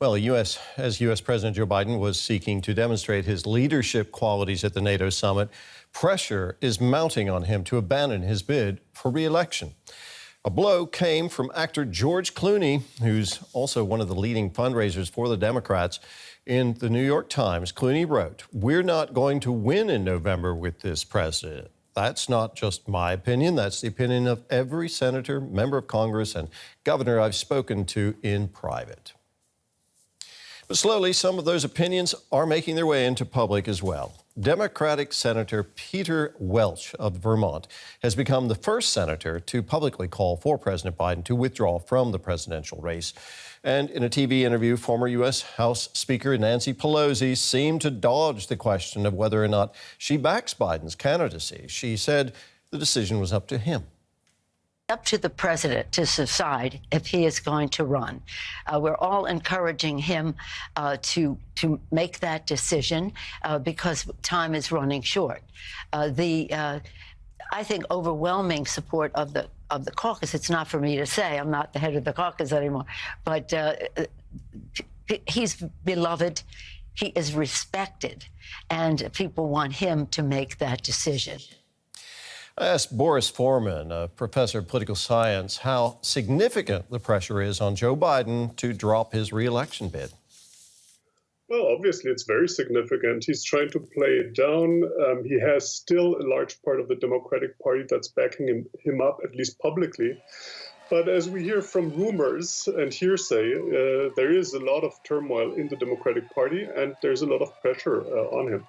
Well, as U.S. President Joe Biden was seeking to demonstrate his leadership qualities at the NATO summit, pressure is mounting on him to abandon his bid for re-election. A blow came from actor George Clooney, who's also one of the leading fundraisers for the Democrats. In the New York Times, Clooney wrote, "We're not going to win in November with this president. That's not just my opinion. That's the opinion of every senator, member of Congress, and governor I've spoken to in private." But slowly, some of those opinions are making their way into public as well. Democratic Senator Peter Welch of Vermont has become the first senator to publicly call for President Biden to withdraw from the presidential race. And in a TV interview, former U.S. House Speaker Nancy Pelosi seemed to dodge the question of whether or not she backs Biden's candidacy. She said the decision was up to him. Up to the president to decide if he is going to run. We're all encouraging him to make that decision because time is running short. I think overwhelming support of the caucus. It's not for me to say. I'm not the head of the caucus anymore, but he's beloved. He is respected, and people want him to make that decision. I asked Boris Foreman, a professor of political science, how significant the pressure is on Joe Biden to drop his re-election bid. Well, obviously, it's very significant. He's trying to play it down. He has still a large part of the Democratic Party that's backing him up, at least publicly. But as we hear from rumors and hearsay, there is a lot of turmoil in the Democratic Party, and there's a lot of pressure on him.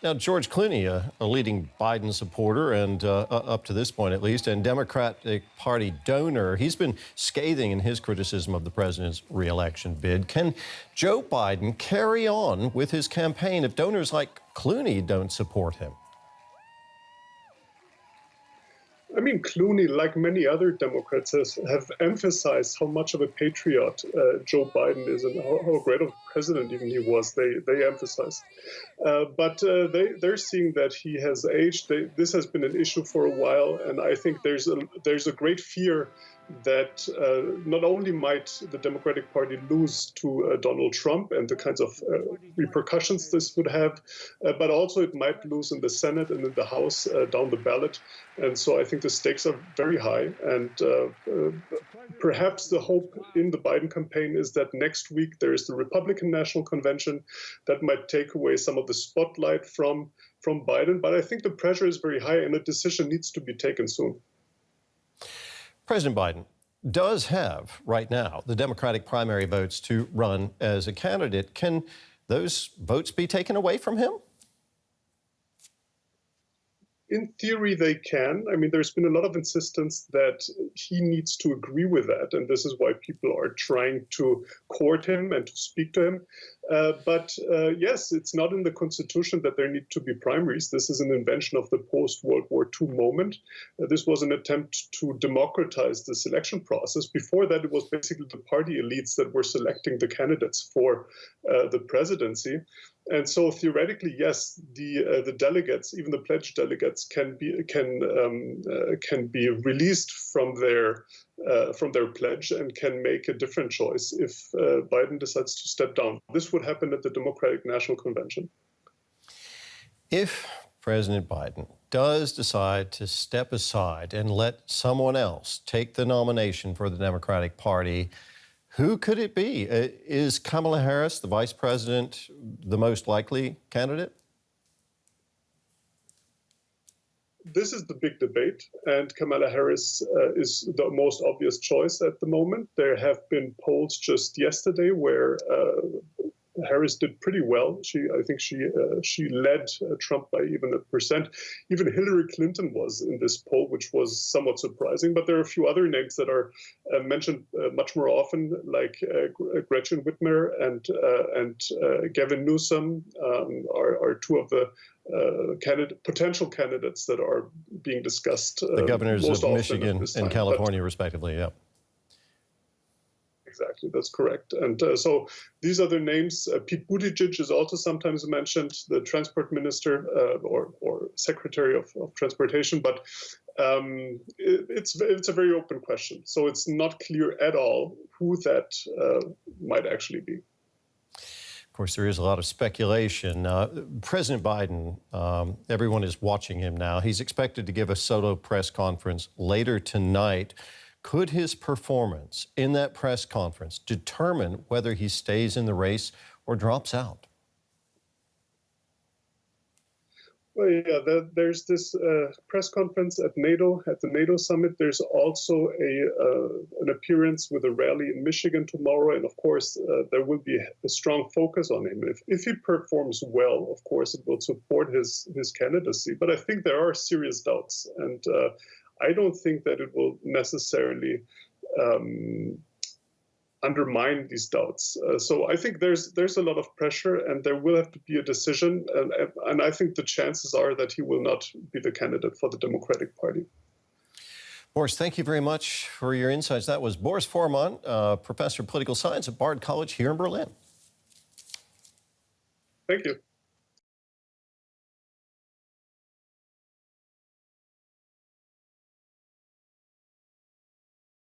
Now, George Clooney, a leading Biden supporter, and up to this point at least, and Democratic Party donor, he's been scathing in his criticism of the president's re-election bid. Can Joe Biden carry on with his campaign if donors like Clooney don't support him? I mean, Clooney, like many other Democrats, have emphasized how much of a patriot Joe Biden is and how great of a president even he was. They emphasize. But they're seeing that he has aged. This has been an issue for a while, and I think there's a great fear that not only might the Democratic Party lose to Donald Trump and the kinds of repercussions this would have, but also it might lose in the Senate and in the House down the ballot. And so I think the stakes are very high. And perhaps the hope in the Biden campaign is that next week there is the Republican National Convention that might take away some of the spotlight from Biden. But I think the pressure is very high and a decision needs to be taken soon. President Biden does have, right now, the Democratic primary votes to run as a candidate. Can those votes be taken away from him? In theory, they can. I mean, there's been a lot of insistence that he needs to agree with that, and this is why people are trying to court him and to speak to him. But yes, it's not in the Constitution that there need to be primaries. This is an invention of the post-World War II moment. This was an attempt to democratize the selection process. Before that, it was basically the party elites that were selecting the candidates for the presidency. And so theoretically, yes, the delegates, even the pledged delegates, can be released from their pledge and can make a different choice if Biden decides to step down. This would happen at the Democratic National Convention. If President Biden does decide to step aside and let someone else take the nomination for the Democratic Party, who could it be? Is Kamala Harris, the vice president, the most likely candidate? This is the big debate, and Kamala Harris is the most obvious choice at the moment. There have been polls just yesterday where Harris did pretty well. I think she led Trump by even 1%. Even Hillary Clinton was in this poll, which was somewhat surprising. But there are a few other names that are mentioned much more often, like Gretchen Whitmer and Gavin Newsom are two of the potential candidates that are being discussed. The governors of Michigan and California, respectively. Yeah. Exactly, that's correct. And so these other names, Pete Buttigieg is also sometimes mentioned, the transport minister or secretary of transportation. But It's a very open question. So it's not clear at all who that might actually be. Of course, there is a lot of speculation. President Biden, everyone is watching him now. He's expected to give a solo press conference later tonight. Could his performance in that press conference determine whether he stays in the race or drops out? Well, yeah, there's this press conference at NATO, at the NATO summit. There's also an appearance with a rally in Michigan tomorrow. And of course, there will be a strong focus on him. If he performs well, of course, it will support his candidacy. But I think there are serious doubts. And I don't think that it will necessarily undermine these doubts. So I think there's a lot of pressure, and there will have to be a decision. And I think the chances are that he will not be the candidate for the Democratic Party. Boris, thank you very much for your insights. That was Boris Foreman, professor of political science at Bard College here in Berlin. Thank you.